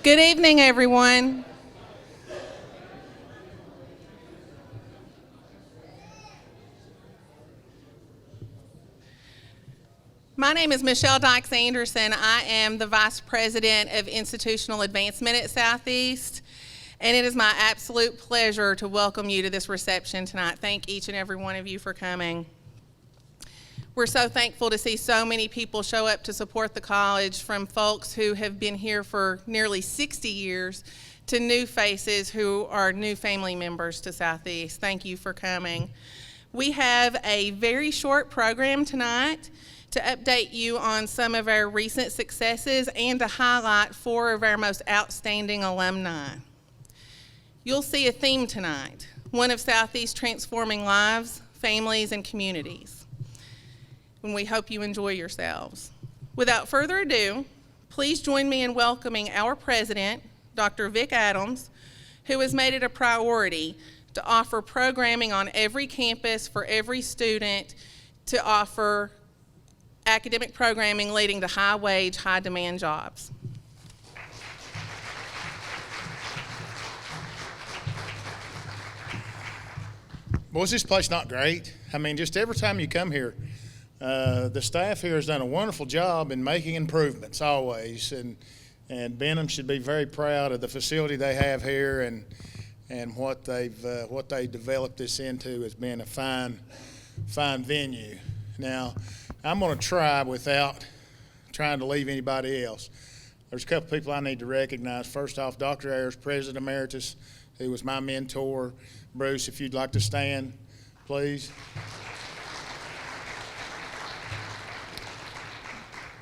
Good evening, everyone. My name is Michelle Dykes Anderson. I am the Vice President of Institutional Advancement at Southeast, and it is my absolute pleasure to welcome you to this reception tonight. Thank each and every one of you for coming. We're so thankful to see so many people show up to support the college, from folks who have been here for nearly 60 years to new faces who are new family members to Southeast. Thank you for coming. We have a very short program tonight to update you on some of our recent successes and to highlight 4 of our most outstanding alumni. You'll see a theme tonight, one of Southeast transforming lives, families, and communities. And we hope you enjoy yourselves. Without further ado, please join me in welcoming our president, Dr. Vic Adams, who has made it a priority to offer programming on every campus for every student, to offer academic programming leading to high-wage, high-demand jobs. Well, is this place not great? I mean, just every time you come here, the staff here has done a wonderful job in making improvements always, and Benham should be very proud of the facility they have here and what they developed this into has been a fine venue. Now, I'm going to try without trying to leave anybody else. There's a couple people I need to recognize. First off, Dr. Ayers, President Emeritus, who was my mentor. Bruce, if you'd like to stand, please.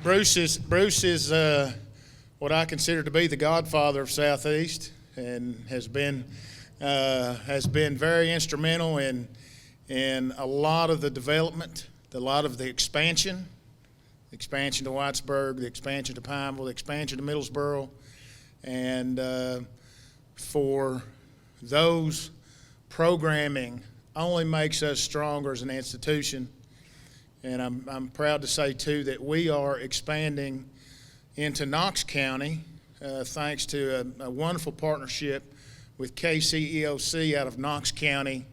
Bruce is what I consider to be the godfather of Southeast, and has been very instrumental in a lot of the development, a lot of the expansion to Whitesburg, the expansion to Pineville, the expansion to Middlesboro, and for those programming only makes us stronger as an institution. And I'm proud to say, too, that we are expanding into Knox County thanks to a wonderful partnership with KCEOC out of Knox County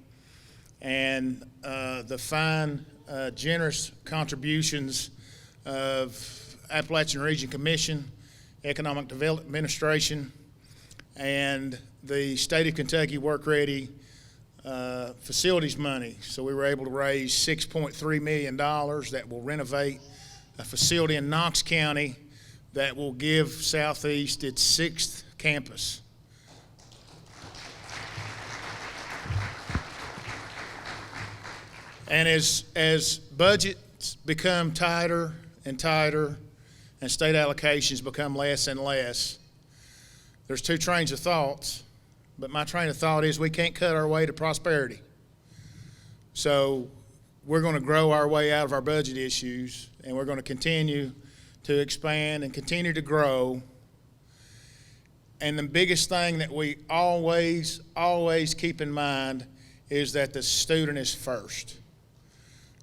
and the fine, generous contributions of Appalachian Region Commission, Economic Development Administration, and the State of Kentucky Work Ready facilities money. So we were able to raise $6.3 million that will renovate a facility in Knox County that will give Southeast its 6th campus. And as budgets become tighter and tighter and state allocations become less and less, there's 2 trains of thoughts. But my train of thought is we can't cut our way to prosperity. So we're going to grow our way out of our budget issues, and we're going to continue to expand and continue to grow. And the biggest thing that we always keep in mind is that the student is first.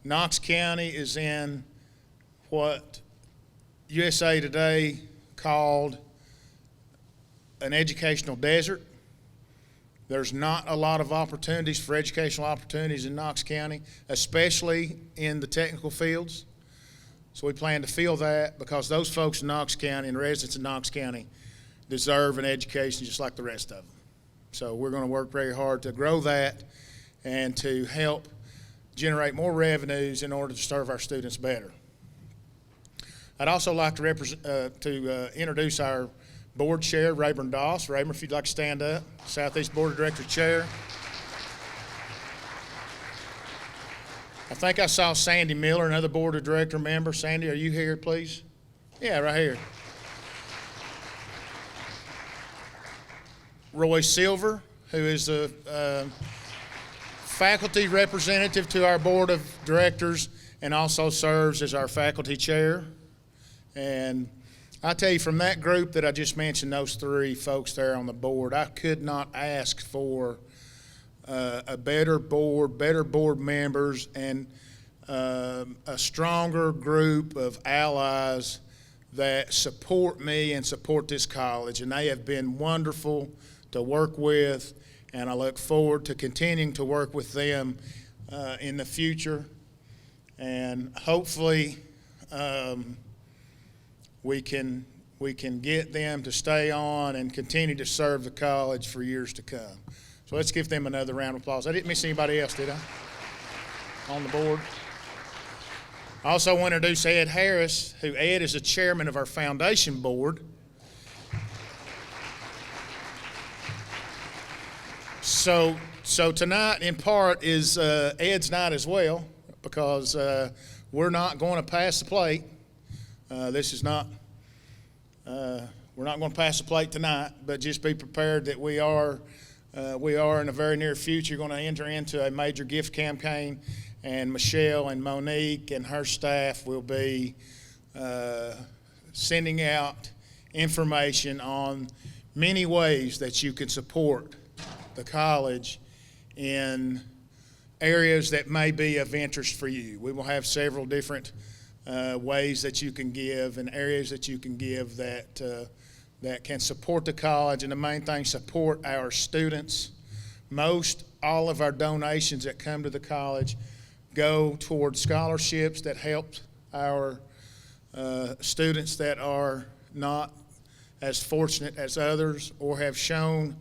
Knox County is in what USA Today called an educational desert. There's not a lot of opportunities for educational opportunities in Knox County, especially in the technical fields. So we plan to fill that, because those folks in Knox County and residents in Knox County deserve an education just like the rest of them. So we're going to work very hard to grow that and to help generate more revenues in order to serve our students better. I'd also like to introduce our Board Chair, Rayburn Doss. Rayburn, if you'd like to stand up. Southeast Board of Directors Chair. I think I saw Sandy Miller, another Board of Director member. Sandy, are you here, please? Yeah, right here. Roy Silver, who is a faculty representative to our Board of Directors and also serves as our faculty chair. And I tell you, from that group that I just mentioned, those 3 folks there on the board, I could not ask for a better board members, and a stronger group of allies that support me and support this college, and they have been wonderful to work with, and I look forward to continuing to work with them in the future. And hopefully we can get them to stay on and continue to serve the college for years to come. So let's give them another round of applause. I didn't miss anybody else, did I? On the board. I also want to introduce Ed Harris, who Ed is the chairman of our foundation board. So tonight, in part, is Ed's night as well, because we're not going to pass the plate. This is not, we're not going to pass the plate tonight, but just be prepared that we are in the very near future going to enter into a major gift campaign, and Michelle and Monique and her staff will be sending out information on many ways that you can support the college in areas that may be of interest for you. We will have several different ways that you can give and areas that you can give that can support the college, and the main thing, support our students. Most all of our donations that come to the college go toward scholarships that help our students that are not as fortunate as others or have shown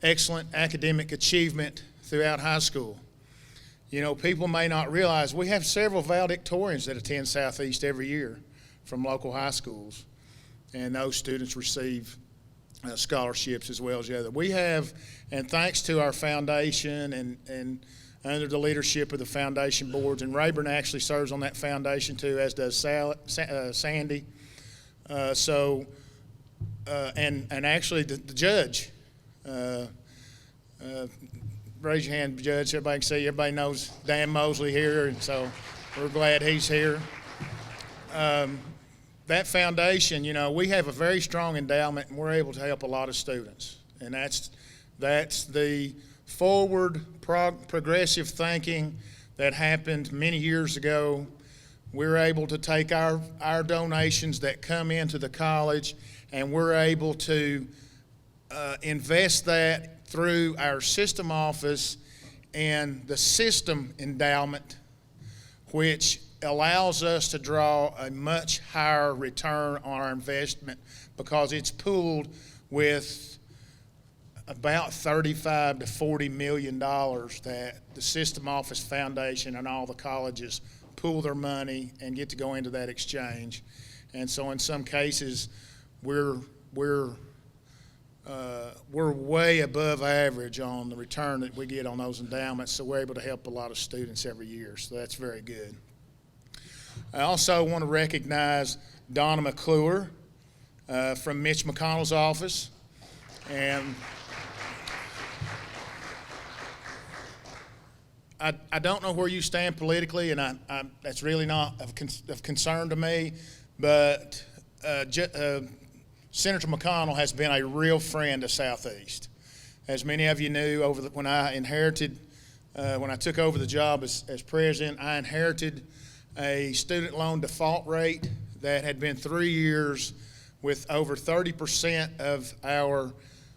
excellent academic achievement throughout high school. You know, people may not realize we have several valedictorians that attend Southeast every year from local high schools, and those students receive scholarships as well as the other. We have, and thanks to our foundation and under the leadership of the foundation boards, and Rayburn actually serves on that foundation too, as does Sandy. And actually the judge, raise your hand, Judge, so everybody can see. Everybody knows Dan Mosley here, and so we're glad he's here. That foundation, you know, we have a very strong endowment, and we're able to help a lot of students. And that's the forward, progressive thinking that happened many years ago. We're able to take our donations that come into the college, and we're able to invest that through our system office and the system endowment, which allows us to draw a much higher return on our investment because it's pooled with about $35 to $40 million that the System Office Foundation and all the colleges pool their money and get to go into that exchange. And so in some cases, we're way above average on the return that we get on those endowments, so we're able to help a lot of students every year, so that's very good. I also want to recognize Donna McClure from Mitch McConnell's office. And I don't know where you stand politically, and that's really not of concern to me, but Senator McConnell has been a real friend of Southeast. As many of you knew, when I took over the job as president, I inherited a student loan default rate that had been 3 years with over 30% of our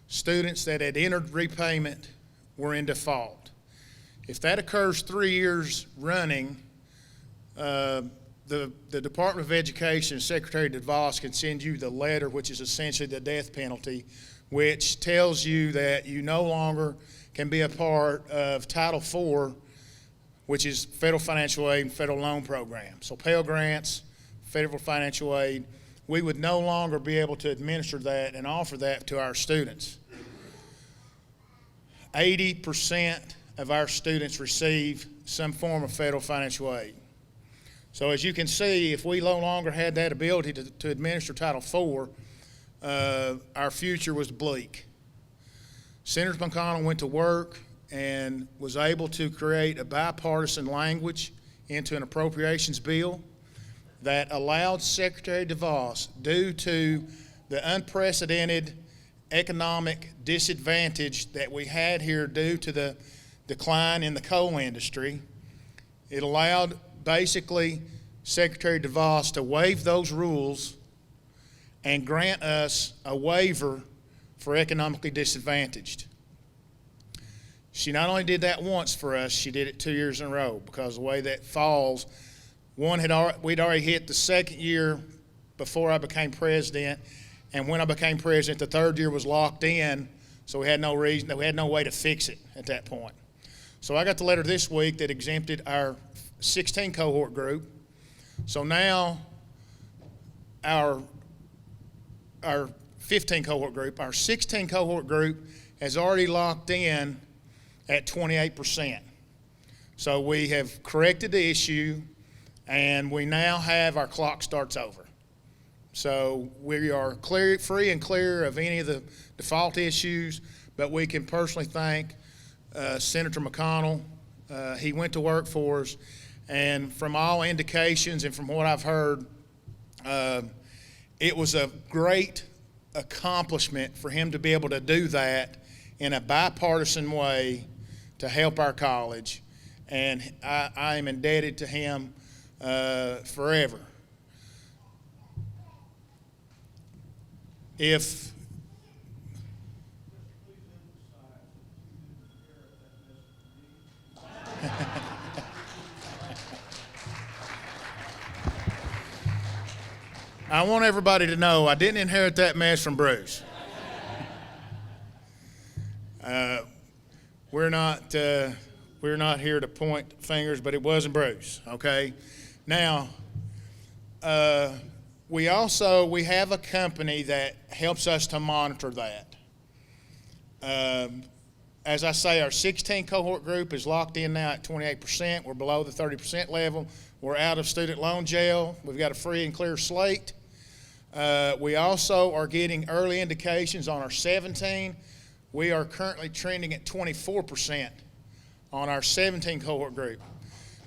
students that had entered repayment were in default. If that occurs 3 years running, the Department of Education, Secretary DeVos can send you the letter, which is essentially the death penalty, which tells you that you no longer can be a part of Title IV, which is federal financial aid and federal loan program. So Pell Grants, federal financial aid, we would no longer be able to administer that and offer that to our students. 80% of our students receive some form of federal financial aid. So as you can see, if we no longer had that ability to administer Title IV, our future was bleak. Senator McConnell went to work and was able to create a bipartisan language into an appropriations bill that allowed Secretary DeVos, due to the unprecedented economic disadvantage that we had here due to the decline in the coal industry, it allowed basically Secretary DeVos to waive those rules and grant us a waiver for economically disadvantaged. She not only did that once for us, she did it 2 years in a row, because the way that falls, we'd already hit the second year before I became president, and when I became president, the third year was locked in, so we had no way to fix it at that point. So I got the letter this week that exempted our 16 cohort group. So now our 15 cohort group, our 16 cohort group has already locked in at 28%. So we have corrected the issue, and we now have our clock starts over. So we are free and clear of any of the default issues, but we can personally thank Senator McConnell. He went to work for us, and from all indications and from what I've heard, it was a great accomplishment for him to be able to do that in a bipartisan way to help our college, and I am indebted to him forever. If I want everybody to know I didn't inherit that mess from Bruce. We're not here to point fingers, but it wasn't Bruce, okay? Now, we have a company that helps us to monitor that. As I say, our 16 cohort group is locked in now at 28%. We're below the 30% level. We're out of student loan jail. We've got a free and clear slate. We also are getting early indications on our 17. We are currently trending at 24% on our 17 cohort group.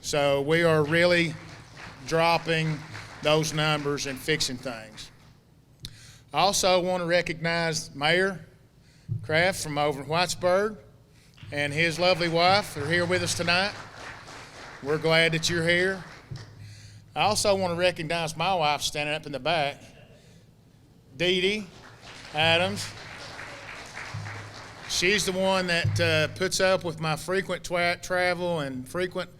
So we are really dropping those numbers and fixing things. I also want to recognize Mayor Kraft from over in Whitesburg and his lovely wife are here with us tonight. We're glad that you're here. I also want to recognize my wife standing up in the back, Dee Dee Adams. She's the one that puts up with my frequent travel and frequent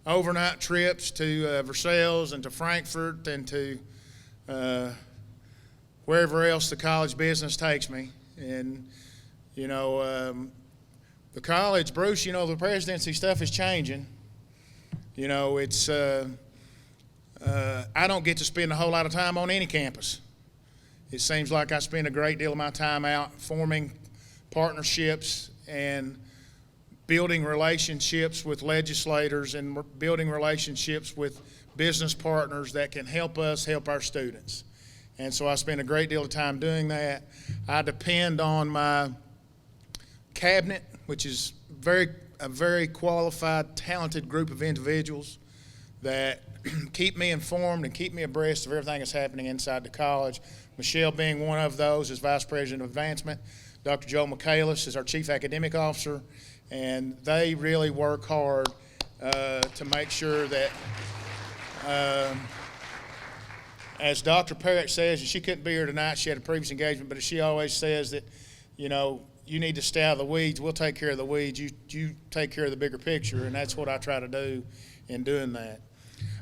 overnight trips to Versailles and to Frankfurt and to wherever else the college business takes me. And, the college, Bruce, the presidency stuff is changing. It's, I don't get to spend a whole lot of time on any campus. It seems like I spend a great deal of my time out forming partnerships and building relationships with legislators and building relationships with business partners that can help us help our students. And so I spend a great deal of time doing that. I depend on my cabinet, which is a very qualified, talented group of individuals that keep me informed and keep me abreast of everything that's happening inside the college. Michelle being one of those as Vice President of Advancement. Dr. Joe Michaelis is our Chief Academic Officer, and they really work hard to make sure that, as Dr. Parrott says, and she couldn't be here tonight, she had a previous engagement, but she always says that, you need to stay out of the weeds. We'll take care of the weeds. You take care of the bigger picture, and that's what I try to do in doing that.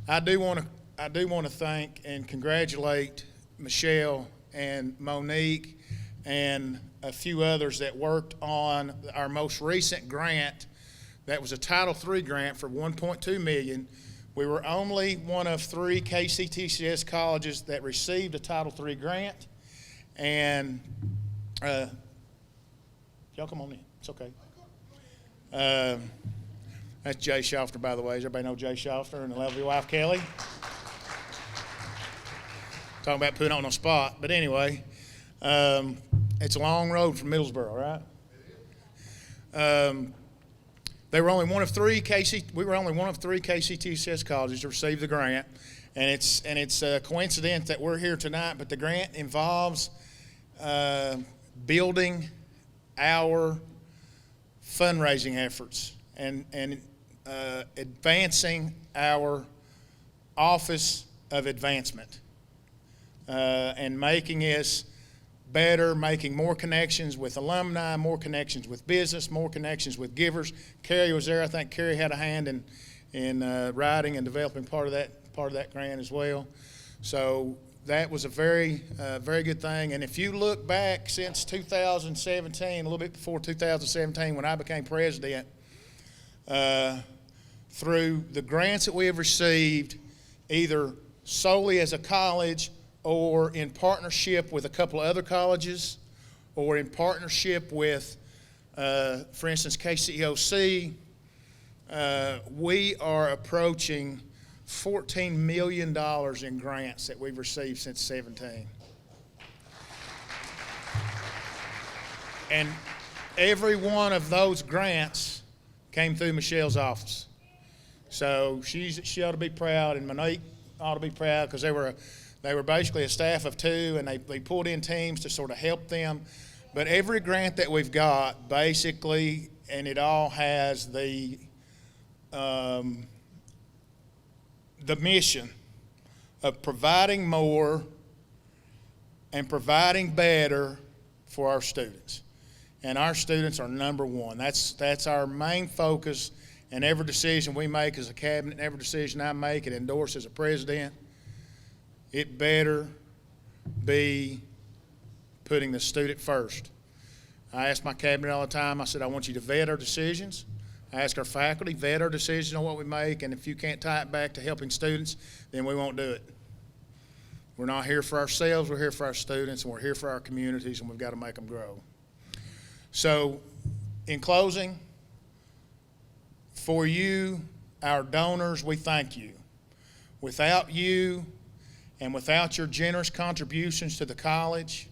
I do want to thank and congratulate Michelle and Monique and a few others that worked on our most recent grant. That was a Title III grant for $1.2 million. We were only one of 3 KCTCS colleges that received a Title III grant, and y'all come on in. It's okay. That's Jay Schaffner, by the way. Does everybody know Jay Schaffner and the lovely wife, Kelly? Talking about putting on a spot. But anyway, it's a long road from Middlesboro, right? We were only one of 3 KCTCS colleges to receive the grant, and it's a coincidence that we're here tonight. But the grant involves building our fundraising efforts and advancing our Office of Advancement. and making us better, making more connections with alumni, more connections with business, more connections with givers. Carrie was there. I think Carrie had a hand in writing and developing part of that grant as well. So that was a very good thing. And if you look back since 2017, a little bit before 2017, when I became president, through the grants that we have received, either solely as a college or in partnership with a couple of other colleges, or in partnership with, for instance, KCOC, we are approaching $14 million in grants that we've received since 17. And every one of those grants came through Michelle's office. So she ought to be proud, and Monique ought to be proud, because they were basically a staff of two, and they pulled in teams to sort of help them. But every grant that we've got, basically, and it all has the mission of providing more and providing better for our students. And our students are number one. That's our main focus, and every decision we make as a cabinet, and every decision I make and endorse as a president, it better be putting the student first. I ask my cabinet all the time, I said, I want you to vet our decisions. I ask our faculty, vet our decisions on what we make, and if you can't tie it back to helping students, then we won't do it. We're not here for ourselves, we're here for our students, and we're here for our communities, and we've got to make them grow. So, in closing, for you, our donors, we thank you. Without you, and without your generous contributions to the college,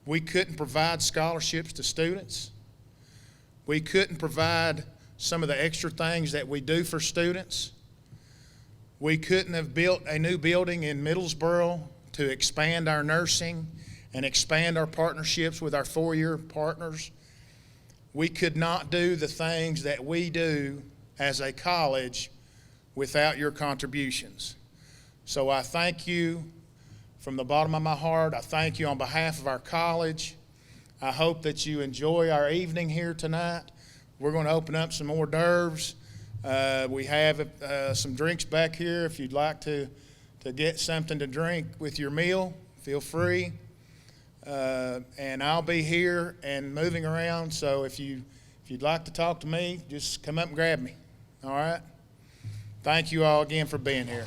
we couldn't provide scholarships to students. We couldn't provide some of the extra things that we do for students. We couldn't have built a new building in Middlesboro to expand our nursing and expand our partnerships with our four-year partners. We could not do the things that we do as a college without your contributions. So I thank you from the bottom of my heart. I thank you on behalf of our college. I hope that you enjoy our evening here tonight. We're going to open up some hors d'oeuvres. We have some drinks back here. If you'd like to get something to drink with your meal, feel free. And I'll be here and moving around, so if you'd like to talk to me, just come up and grab me. All right? Thank you all again for being here.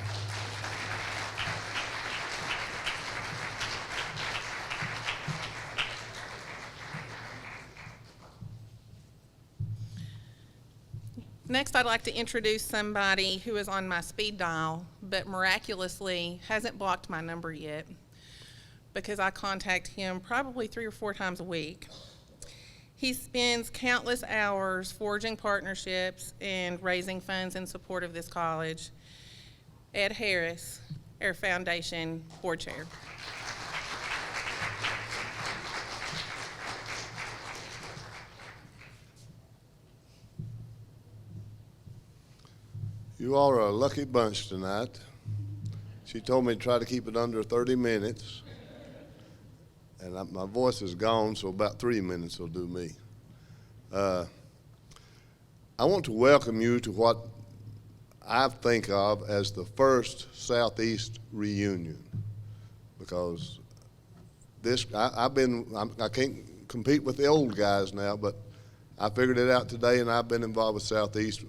Next, I'd like to introduce somebody who is on my speed dial, but miraculously hasn't blocked my number yet, because I contact him probably 3 or 4 times a week. He spends countless hours forging partnerships and raising funds in support of this college. Ed Harris, our foundation board chair. You all are a lucky bunch tonight. She told me to try to keep it under 30 minutes. And my voice is gone, so about 3 minutes will do me. I want to welcome you to what I think of as the first Southeast reunion, because I can't compete with the old guys now, but I figured it out today, and I've been involved with Southeast.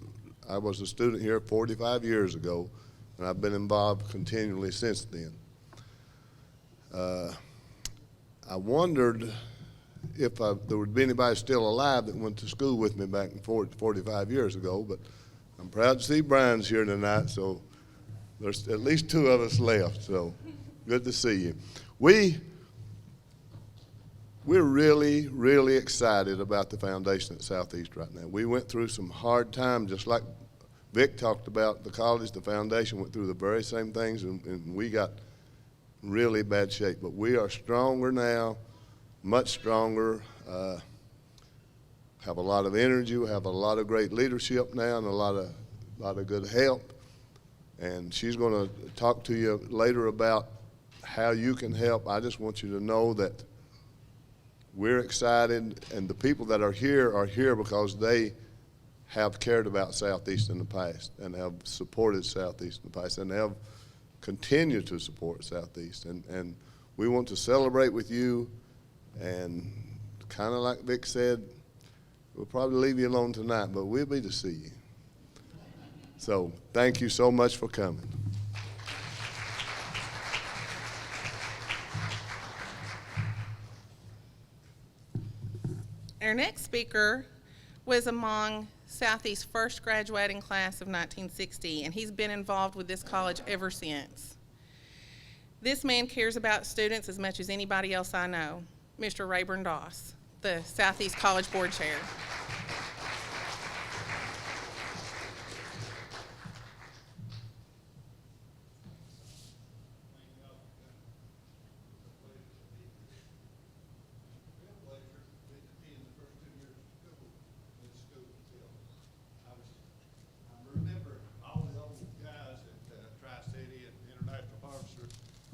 I was a student here 45 years ago, and I've been involved continually since then. I wondered if there would be anybody still alive that went to school with me back 45 years ago, but I'm proud to see Brian's here tonight, so there's at least 2 of us left, so good to see you. We're really, really excited about the foundation at Southeast right now. We went through some hard times, just like Vic talked about the college. The foundation went through the very same things, and we got really bad shape. But we are stronger now, much stronger, have a lot of energy. We have a lot of great leadership now and a lot of good help. And she's going to talk to you later about how you can help, I just want you to know that we're excited, and the people that are here because they have cared about Southeast in the past and have supported Southeast in the past and have continued to support Southeast. And we want to celebrate with you, and kind of like Vic said, we'll probably leave you alone tonight, but we'll be to see you. So thank you so much for coming. Our next speaker was among Southeast's first graduating class of 1960, and he's been involved with this college ever since. This man cares about students as much as anybody else I know, Mr. Rayburn Doss, the Southeast College Board Chair.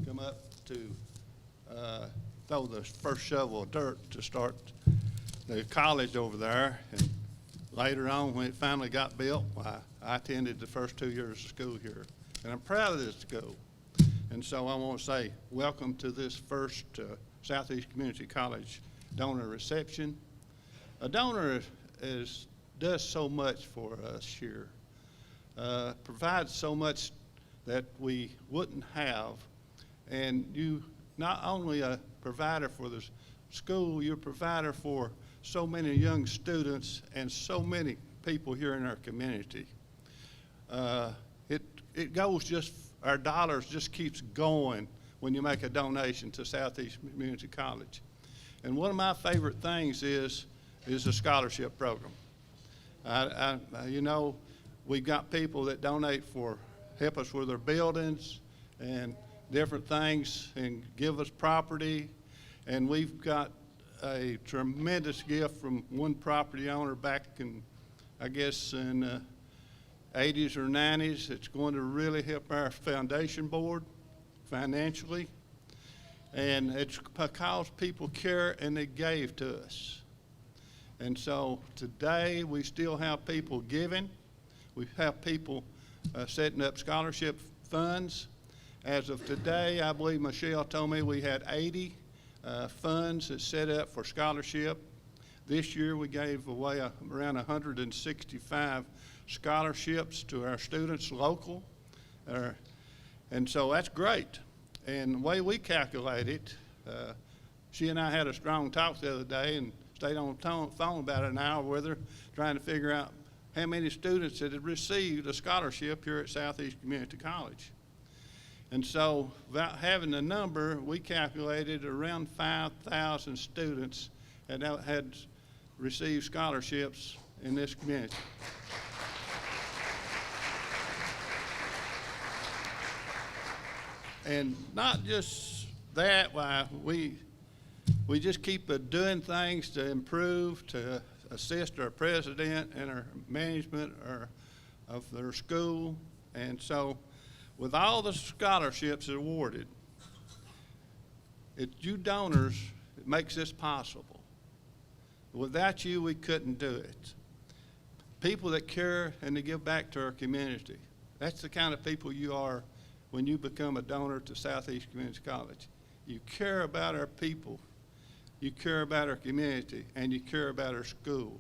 Come up to throw the first shovel of dirt to start the college over there. And later on, when it finally got built, I attended the first 2 years of school here. And I'm proud of this school. And so I want to say welcome to this first Southeast Community College donor reception. A donor does so much for us here, provides so much that we wouldn't have. And you not only a provider for the school, you're a provider for so many young students and so many people here in our community. It goes just, our dollars just keeps going when you make a donation to Southeast Community College. And one of my favorite things is the scholarship program. You know, we've got people that donate for, help us with their buildings and different things and give us property. And we've got a tremendous gift from one property owner back in, I guess, in the 80s or 90s. It's going to really help our foundation board financially. And it's because people care and they gave to us. And so today we still have people giving. We have people setting up scholarship funds. As of today, I believe Michelle told me we had 80 funds that set up for scholarship. This year we gave away around 165 scholarships to our students local. And so that's great. And the way we calculate it, she and I had a strong talk the other day and stayed on the phone about an hour with her trying to figure out how many students that had received a scholarship here at Southeast Community College. And so, without having the number, we calculated around 5,000 students that had received scholarships in this community. And not just that, why we just keep doing things to improve, to assist our president and our management of their school. And so, with all the scholarships awarded, it's you donors that makes this possible. Without you, we couldn't do it. People that care and they give back to our community. That's the kind of people you are when you become a donor to Southeast Community College. You care about our people, you care about our community, and you care about our school.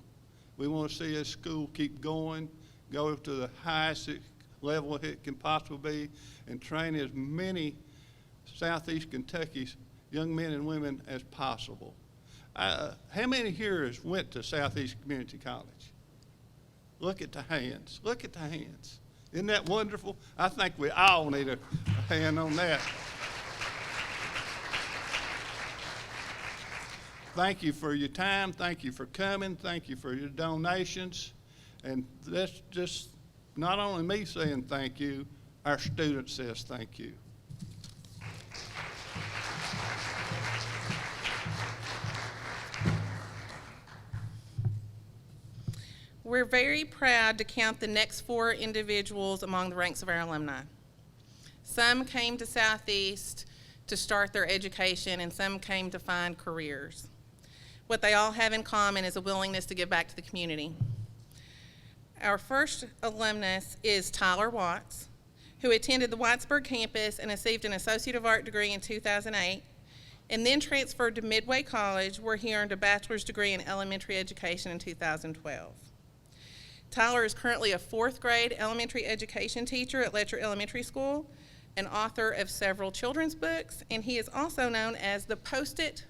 We want to see this school keep going, go to the highest level it can possibly be, and train as many Southeast Kentucky's young men and women as possible. How many here has went to Southeast Community College? Look at the hands. Look at the hands. Isn't that wonderful? I think we all need a hand on that. Thank you for your time. Thank you for coming. Thank you for your donations. And that's just not only me saying thank you, our student says thank you. We're very proud to count the next 4 individuals among the ranks of our alumni. Some came to Southeast to start their education, and some came to find careers. What they all have in common is a willingness to give back to the community. Our first alumnus is Tyler Watts, who attended the Whitesburg campus and received an Associate of Art degree in 2008, and then transferred to Midway College, where he earned a bachelor's degree in elementary education in 2012. Tyler is currently a 4th grade elementary education teacher at Letcher Elementary School, an author of several children's books, and he is also known as the Post-it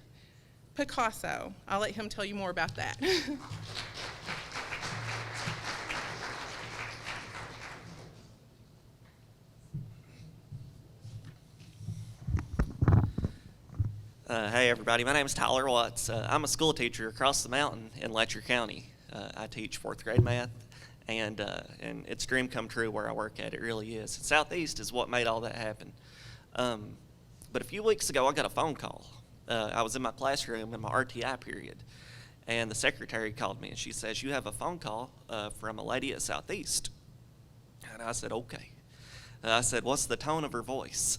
Picasso. I'll let him tell you more about that. Hey everybody, my name is Tyler Watts. I'm a school teacher across the mountain in Letcher County. I teach 4th grade math, and it's a dream come true where I work at. It really is. Southeast is what made all that happen. But a few weeks ago, I got a phone call. I was in my classroom in my RTI period, and the secretary called me, and she says, "You have a phone call from a lady at Southeast." And I said, "Okay." I said, "What's the tone of her voice?"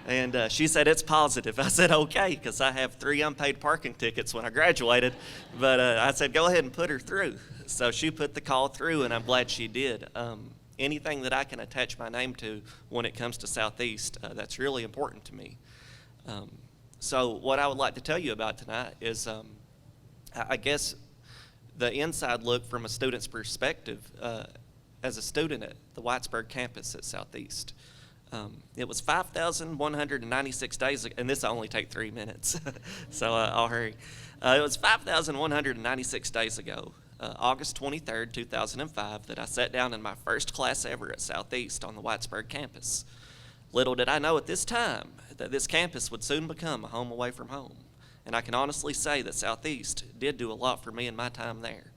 And she said, "It's positive." I said, "Okay," because I have 3 unpaid parking tickets when I graduated. But I said, "Go ahead and put her through." So she put the call through, and I'm glad she did. Anything that I can attach my name to when it comes to Southeast, that's really important to me. So what I would like to tell you about tonight is, I guess, the inside look from a student's perspective as a student at the Whitesburg campus at Southeast. It was 5,196 days ago, and this will only take 3 minutes, so I'll hurry. It was 5,196 days ago, August 23rd, 2005, that I sat down in my first class ever at Southeast on the Whitesburg campus. Little did I know at this time that this campus would soon become a home away from home, and I can honestly say that Southeast did do a lot for me in my time there.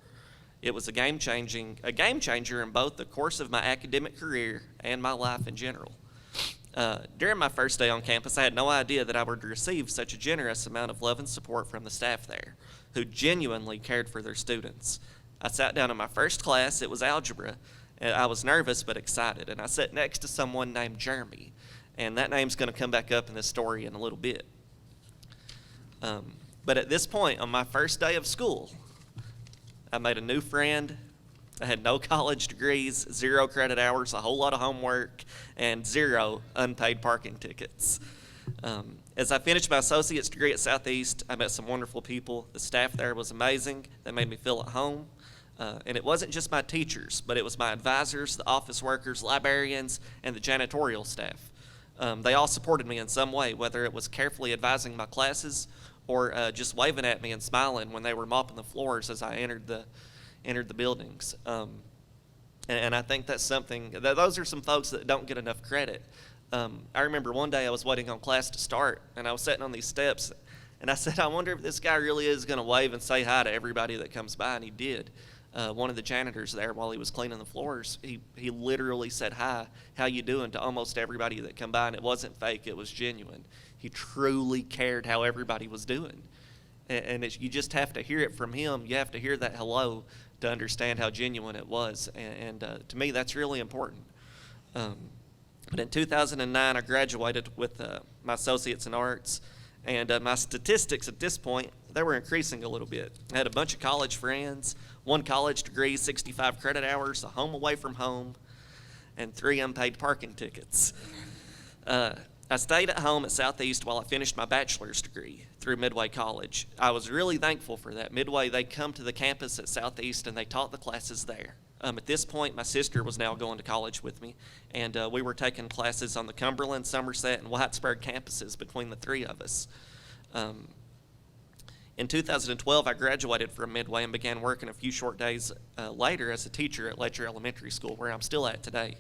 It was a game changer in both the course of my academic career and my life in general. During my first day on campus, I had no idea that I would receive such a generous amount of love and support from the staff there, who genuinely cared for their students. I sat down in my first class. It was algebra, and I was nervous but excited, and I sat next to someone named Jeremy, and that name's going to come back up in this story in a little bit. But at this point, on my first day of school, I made a new friend. I had no college degrees, 0 credit hours, a whole lot of homework, and 0 unpaid parking tickets. As I finished my associate's degree at Southeast, I met some wonderful people. The staff there was amazing. They made me feel at home. And it wasn't just my teachers, but it was my advisors, the office workers, librarians, and the janitorial staff. They all supported me in some way, whether it was carefully advising my classes or just waving at me and smiling when they were mopping the floors as I entered the buildings. And I think that's something, those are some folks that don't get enough credit. I remember one day I was waiting on class to start, and I was sitting on these steps, and I said, I wonder if this guy really is going to wave and say hi to everybody that comes by, and he did. One of the janitors there, while he was cleaning the floors, he literally said hi, how you doing, to almost everybody that come by, and it wasn't fake, it was genuine. He truly cared how everybody was doing. And you just have to hear it from him. You have to hear that hello to understand how genuine it was. And to me, that's really important. But in 2009, I graduated with my associates in arts. And my statistics at this point, they were increasing a little bit. I had a bunch of college friends, 1 college degree, 65 credit hours, a home away from home, and 3 unpaid parking tickets. I stayed at home at Southeast while I finished my bachelor's degree through Midway College. I was really thankful for that. Midway, they come to the campus at Southeast and they taught the classes there. At this point, my sister was now going to college with me, and we were taking classes on the Cumberland, Somerset, and Whitesburg campuses between the 3 of us. In 2012, I graduated from Midway and began working a few short days later as a teacher at Letcher Elementary School, where I'm still at today.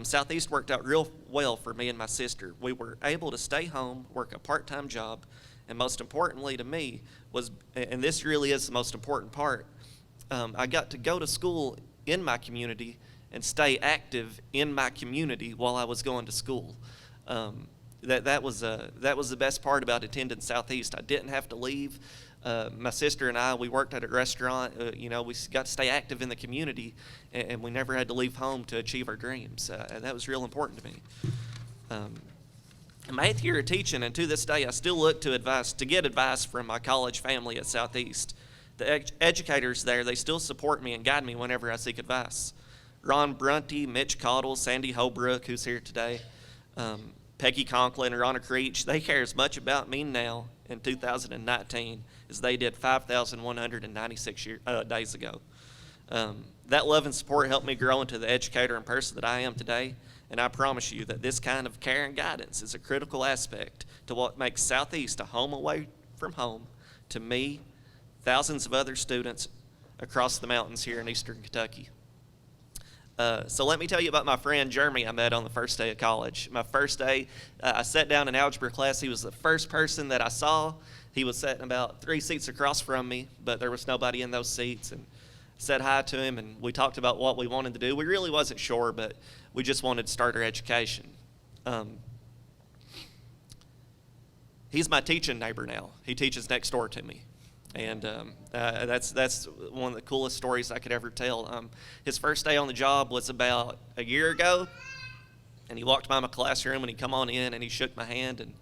Southeast worked out real well for me and my sister. We were able to stay home, work a part-time job, and most importantly to me was, and this really is the most important part, I got to go to school in my community and stay active in my community while I was going to school. That was the best part about attending Southeast. I didn't have to leave. My sister and I, we worked at a restaurant. We got to stay active in the community, and we never had to leave home to achieve our dreams. That was real important to me. in my 8th year of teaching, and to this day, I still look to get advice from my college family at Southeast. The educators there, they still support me and guide me whenever I seek advice. Ron Brunty, Mitch Cottle, Sandy Holbrook, who's here today, Peggy Conklin, Ronna Creech, they care as much about me now in 2019 as they did 5,196 days ago. That love and support helped me grow into the educator and person that I am today, and I promise you that this kind of care and guidance is a critical aspect to what makes Southeast a home away from home to me, thousands of other students across the mountains here in Eastern Kentucky. So let me tell you about my friend Jeremy I met on the first day of college. My first day, I sat down in algebra class. He was the first person that I saw. He was sitting about 3 seats across from me, but there was nobody in those seats. And said hi to him, and we talked about what we wanted to do. We really wasn't sure, but we just wanted to start our education. He's my teaching neighbor now. He teaches next door to me. And that's one of the coolest stories I could ever tell. His first day on the job was about a year ago, and he walked by my classroom, and he come on in, and he shook my hand, and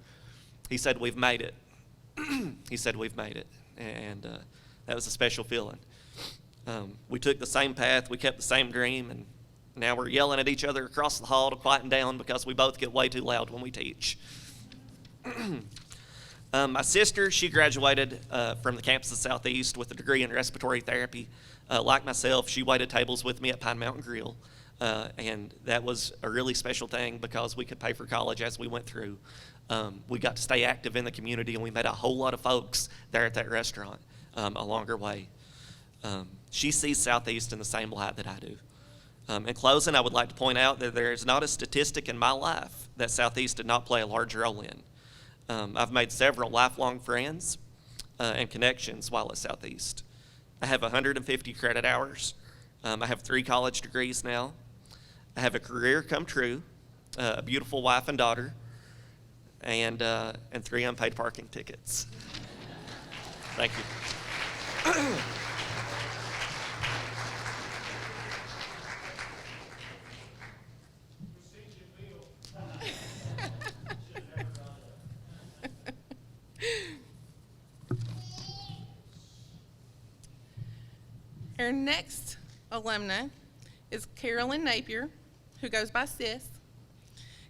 he said, "We've made it." He said, "We've made it." And that was a special feeling. We took the same path, we kept the same dream, and now we're yelling at each other across the hall to quieten down because we both get way too loud when we teach. My sister, she graduated from the campus of Southeast with a degree in respiratory therapy. Like myself, she waited tables with me at Pine Mountain Grill, and that was a really special thing because we could pay for college as we went through. We got to stay active in the community, and we met a whole lot of folks there at that restaurant along our way. She sees Southeast in the same light that I do. In closing, I would like to point out that there is not a statistic in my life that Southeast did not play a large role in. I've made several lifelong friends and connections while at Southeast. I have 150 credit hours. I have 3 college degrees now. I have a career come true, a beautiful wife and daughter, and 3 unpaid parking tickets. Thank you. Our next alumna is Carolyn Napier, who goes by Sis.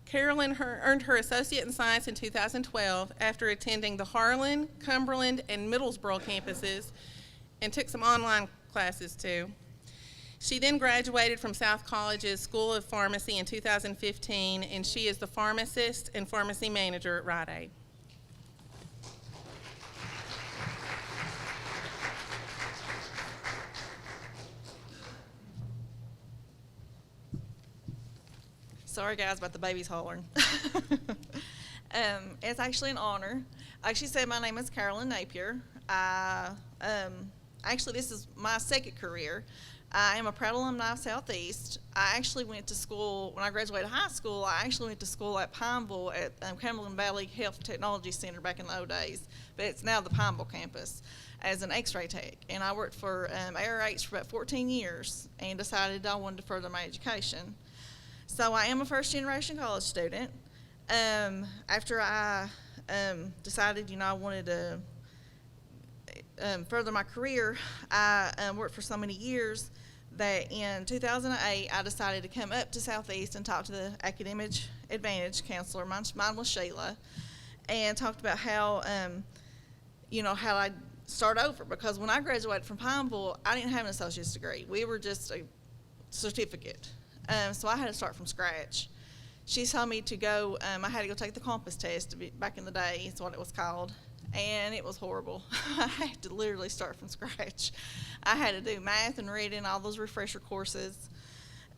Carolyn earned her Associate in Science in 2012 after attending the Harlan, Cumberland, and Middlesboro campuses and took some online classes too. She then graduated from South College's School of Pharmacy in 2015, and she is the pharmacist and pharmacy manager at Rite Aid. Sorry, guys, about the babies hollering. It's actually an honor. Like she said, my name is Carolyn Napier. Actually, this is my second career. I am a proud alumni of Southeast. I actually went to school, when I graduated high school, I actually went to school at Pineville at Cumberland Valley Health Technology Center back in the old days, but it's now the Pineville campus as an x-ray tech. And I worked for ARH for about 14 years and decided I wanted to further my education. So I am a first-generation college student. After I decided, I wanted to further my career, I worked for so many years that in 2008, I decided to come up to Southeast and talk to the Academic Advantage counselor, mine was Sheila, and talked about how, how I'd start over. Because when I graduated from Pineville, I didn't have an associate's degree. We were just a certificate. So I had to start from scratch. She told me to go, I had to go take the Compass test back in the day, is what it was called, and it was horrible. I had to literally start from scratch. I had to do math and reading, all those refresher courses,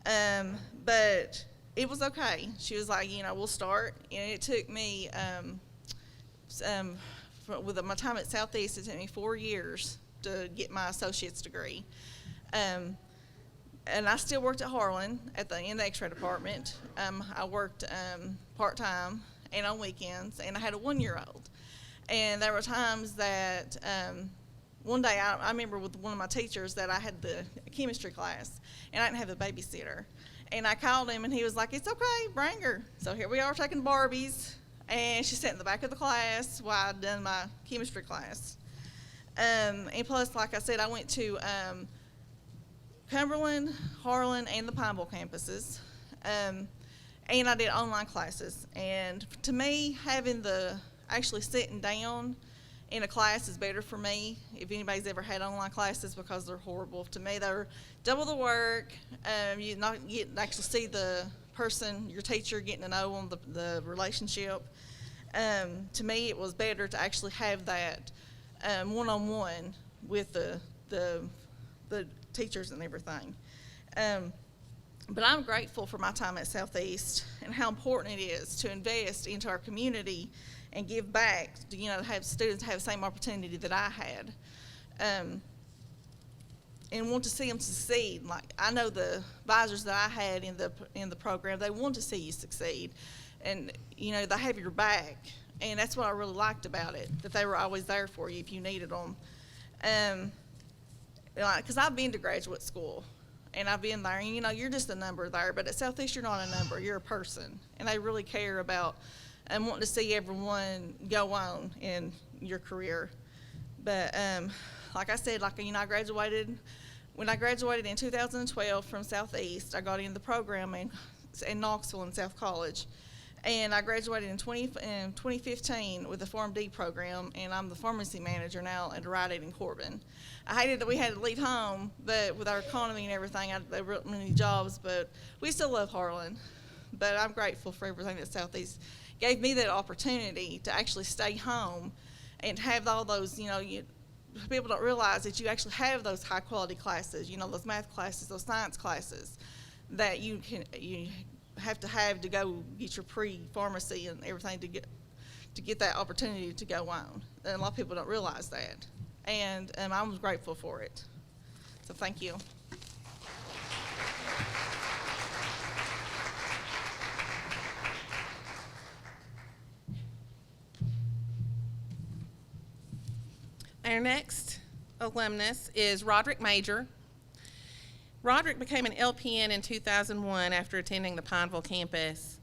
but it was okay. She was like, we'll start, and it took me, with my time at Southeast, it took me 4 years to get my associate's degree. And I still worked at Harlan in the x-ray department. I worked part-time and on weekends, and I had a 1-year-old. And there were times that one day I remember with one of my teachers that I had the chemistry class, and I didn't have a babysitter. And I called him, and he was like, "It's okay, bring her." So here we are taking Barbies and she sat in the back of the class while I'd done my chemistry class. And plus, like I said, I went to Cumberland, Harlan, and the Pineville campuses. And I did online classes. And to me, actually sitting down in a class is better for me. If anybody's ever had online classes, because they're horrible. To me, they're double the work. You not get actually see the person, your teacher, getting to know them, the relationship. To me, it was better to actually have that one-on-one with the teachers and everything. But I'm grateful for my time at Southeast and how important it is to invest into our community and give back, to have students have the same opportunity that I had. And want to see them succeed. Like, I know the advisors that I had in the program, they want to see you succeed. And, they have your back. And that's what I really liked about it, that they were always there for you if you needed them. Because I've been to graduate school, and I've been there, and you're just a number there, but at Southeast, you're not a number, you're a person. And they really care about and wanting to see everyone go on in your career. But like I said, I graduated, when I graduated in 2012 from Southeast, I got in the program in Knoxville and South College. And I graduated in 2015 with the PharmD program, and I'm the pharmacy manager now at Rite Aid in Corbin. I hated that we had to leave home, but with our economy and everything, there weren't many jobs, but we still love Harlan. But I'm grateful for everything that Southeast gave me, that opportunity to actually stay home and have all those, people don't realize that you actually have those high quality classes, those math classes, those science classes that you have to go get your pre-pharmacy and everything to get that opportunity to go on. And a lot of people don't realize that. And I was grateful for it. So thank you. Our next alumnus is Roderick Major. Roderick became an LPN in 2001 after attending the Pineville campus,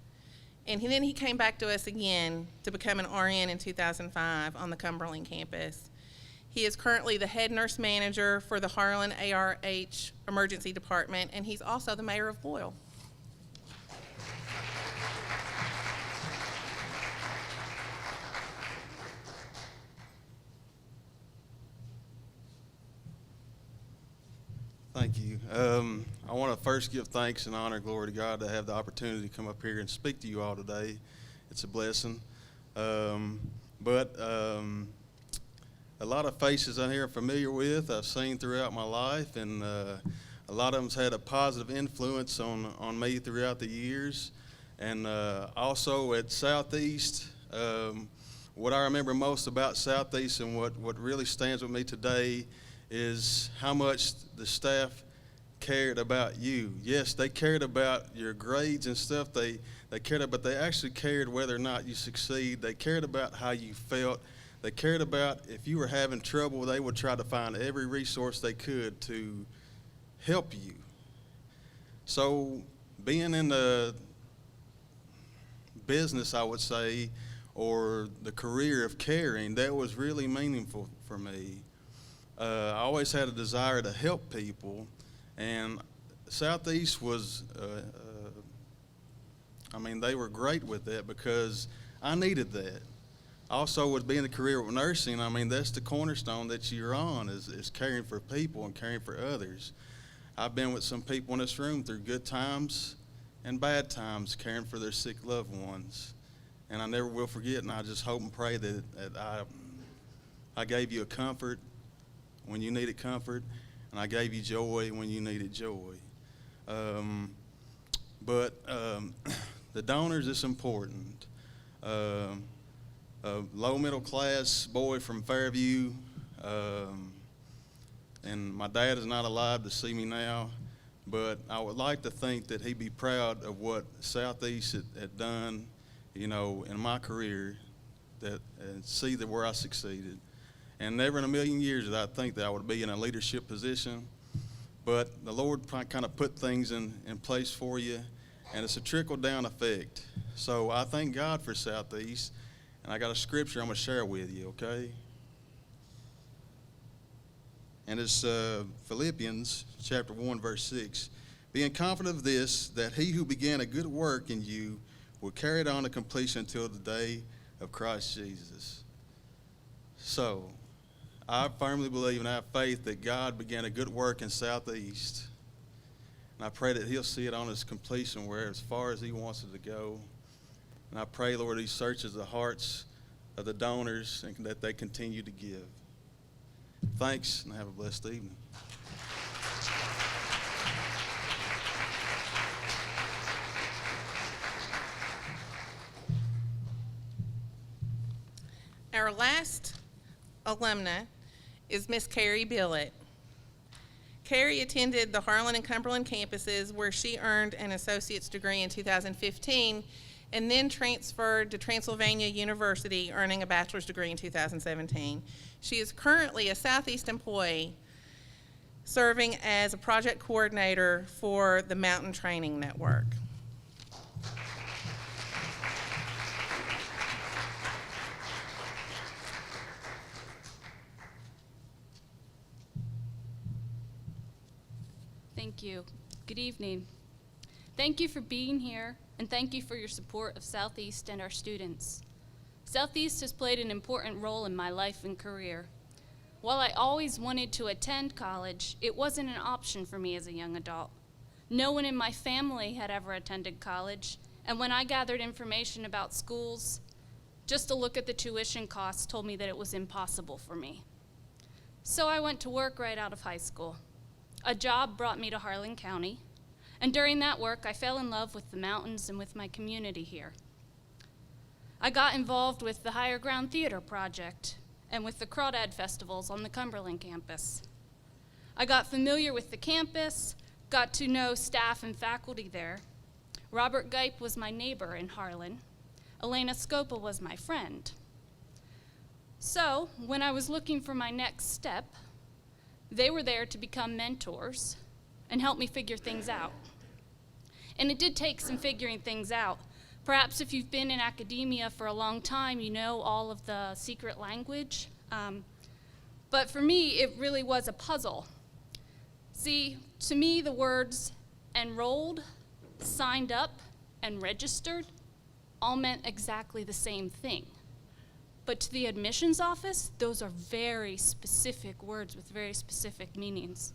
and then he came back to us again to become an RN in 2005 on the Cumberland campus. He is currently the head nurse manager for the Harlan ARH Emergency Department, and he's also the mayor of Boyle. Thank you. I want to first give thanks and honor, glory to God, to have the opportunity to come up here and speak to you all today. It's a blessing. But a lot of faces out here I'm familiar with, I've seen throughout my life, and a lot of them's had a positive influence on me throughout the years. And also at Southeast, what I remember most about Southeast and what really stands with me today is how much the staff cared about you. Yes, they cared about your grades and stuff. They cared about, but they actually cared whether or not you succeed. They cared about how you felt. They cared about if you were having trouble, they would try to find every resource they could to help you. So being in the business, I would say, or the career of caring, that was really meaningful for me. I always had a desire to help people, and Southeast was, they were great with that because I needed that. Also, with being a career of nursing, that's the cornerstone that you're on, is caring for people and caring for others. I've been with some people in this room through good times and bad times, caring for their sick loved ones. And I never will forget, and I just hope and pray that I gave you a comfort when you needed comfort, and I gave you joy when you needed joy. But the donors is important. A low middle class boy from Fairview, and my dad is not alive to see me now, but I would like to think that he'd be proud of what Southeast had done, in my career, and see that where I succeeded. And never in a million years did I think that I would be in a leadership position. But the Lord kind of put things in place for you. and it's a trickle-down effect. So I thank God for Southeast, and I got a scripture I'm going to share with you, okay? And it's Philippians chapter 1, verse 6. Being confident of this, that he who began a good work in you will carry it on to completion until the day of Christ Jesus. So, I firmly believe and I have faith that God began a good work in Southeast. And I pray that he'll see it on its completion where as far as he wants it to go. And I pray, Lord, he searches the hearts of the donors and that they continue to give. Thanks, and have a blessed evening. Our last alumna is Miss Carrie Billett. Carrie attended the Harlan and Cumberland campuses where she earned an associate's degree in 2015 and then transferred to Transylvania University, earning a bachelor's degree in 2017. She is currently a Southeast employee serving as a project coordinator for the Mountain Training Network. Thank you. Good evening. Thank you for being here, and thank you for your support of Southeast and our students. Southeast has played an important role in my life and career. While I always wanted to attend college, it wasn't an option for me as a young adult. No one in my family had ever attended college, and when I gathered information about schools, just a look at the tuition costs told me that it was impossible for me. So I went to work right out of high school. A job brought me to Harlan County, and during that work, I fell in love with the mountains and with my community here. I got involved with the Higher Ground Theater Project and with the Crawdad festivals on the Cumberland campus. I got familiar with the campus, got to know staff and faculty there. Robert Gipe was my neighbor in Harlan. Elena Scopa was my friend. So, when I was looking for my next step, they were there to become mentors and help me figure things out. And it did take some figuring things out. Perhaps if you've been in academia for a long time, you know all of the secret language. But for me, it really was a puzzle. See, to me, the words enrolled, signed up, and registered all meant exactly the same thing. But to the admissions office, those are very specific words with very specific meanings.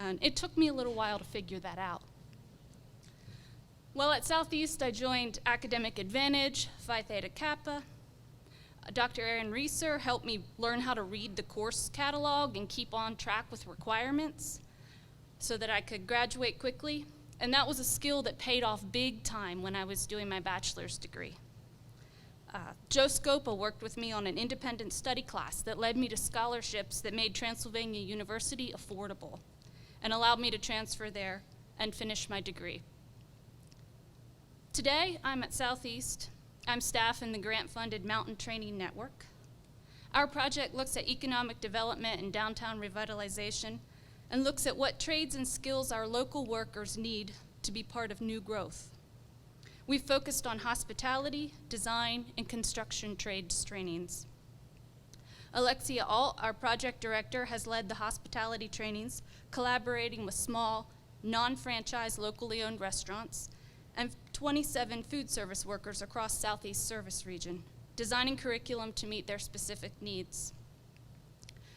And it took me a little while to figure that out. Well, at Southeast, I joined Academic Advantage, Phi Theta Kappa. Dr. Aaron Reeser helped me learn how to read the course catalog and keep on track with requirements so that I could graduate quickly. And that was a skill that paid off big time when I was doing my bachelor's degree. Joe Scopa worked with me on an independent study class that led me to scholarships that made Transylvania University affordable and allowed me to transfer there and finish my degree. Today, I'm at Southeast. I'm staff in the grant-funded Mountain Training Network. Our project looks at economic development and downtown revitalization and looks at what trades and skills our local workers need to be part of new growth. We've focused on hospitality, design, and construction trades trainings. Alexia Alt, our project director, has led the hospitality trainings, collaborating with small, non-franchise, locally owned restaurants and 27 food service workers across Southeast Service Region, designing curriculum to meet their specific needs.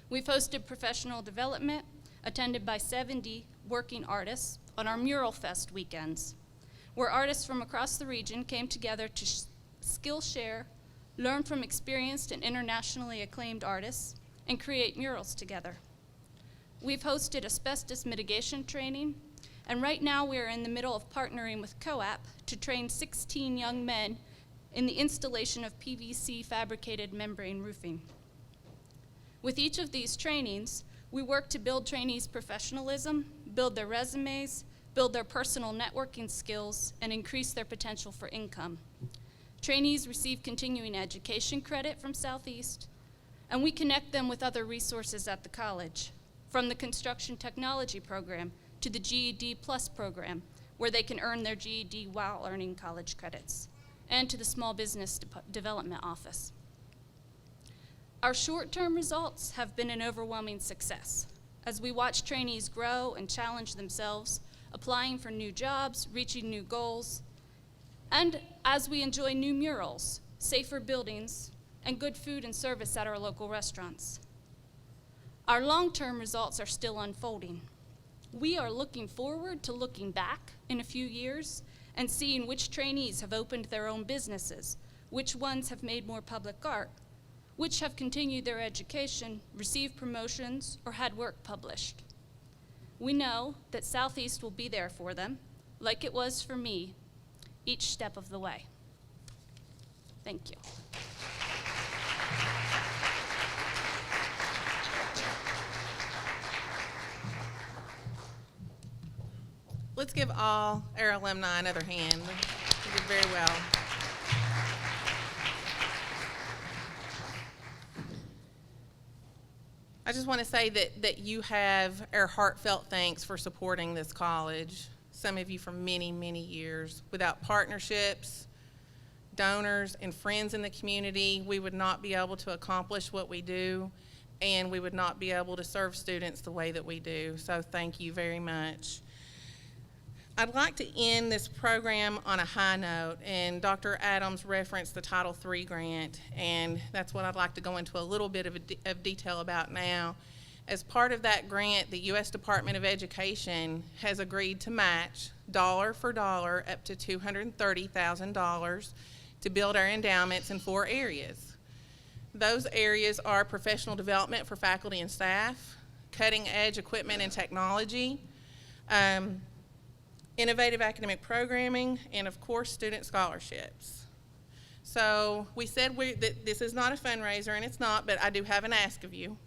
We've hosted professional development, attended by 70 working artists on our Mural Fest weekends, where artists from across the region came together to skill share, learn from experienced and internationally acclaimed artists, and create murals together. We've hosted asbestos mitigation training, and right now we are in the middle of partnering with COAP to train 16 young men in the installation of PVC fabricated membrane roofing. With each of these trainings, we work to build trainees' professionalism, build their resumes, build their personal networking skills, and increase their potential for income. Trainees receive continuing education credit from Southeast, and we connect them with other resources at the college, from the construction technology program to the GED Plus program, where they can earn their GED while earning college credits, and to the Small Business Development Office. Our short-term results have been an overwhelming success as we watch trainees grow and challenge themselves, applying for new jobs, reaching new goals, and as we enjoy new murals, safer buildings, and good food and service at our local restaurants. Our long-term results are still unfolding. We are looking forward to looking back in a few years and seeing which trainees have opened their own businesses, which ones have made more public art, which have continued their education, received promotions, or had work published. We know that Southeast will be there for them, like it was for me, each step of the way. Thank you. Let's give all our alumni another hand. They did very well. I just want to say that you have our heartfelt thanks for supporting this college, some of you for many, many years. Without partnerships, donors, and friends in the community, we would not be able to accomplish what we do, and we would not be able to serve students the way that we do. So thank you very much. I'd like to end this program on a high note, and Dr. Adams referenced the Title III grant, and that's what I'd like to go into a little bit of detail about now. As part of that grant, the U.S. Department of Education has agreed to match dollar for dollar up to $230,000 to build our endowments in 4 areas. Those areas are professional development for faculty and staff, cutting-edge equipment and technology, innovative academic programming, and of course, student scholarships. So we said that this is not a fundraiser, and it's not, but I do have an ask of you.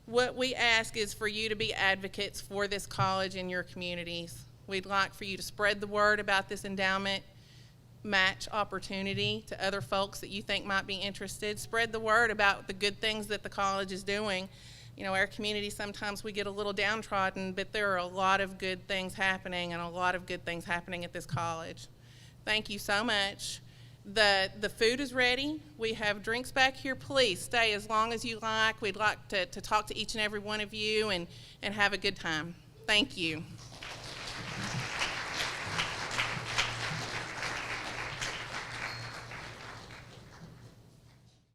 What we ask is for you to be advocates for this college in your communities. We'd like for you to spread the word about this endowment match opportunity to other folks that you think might be interested. Spread the word about the good things that the college is doing. You know, our community, sometimes we get a little downtrodden, but there are a lot of good things happening and a lot of good things happening at this college. Thank you so much. The food is ready. We have drinks back here. Please stay as long as you like. We'd like to talk to each and every one of you and have a good time. Thank you.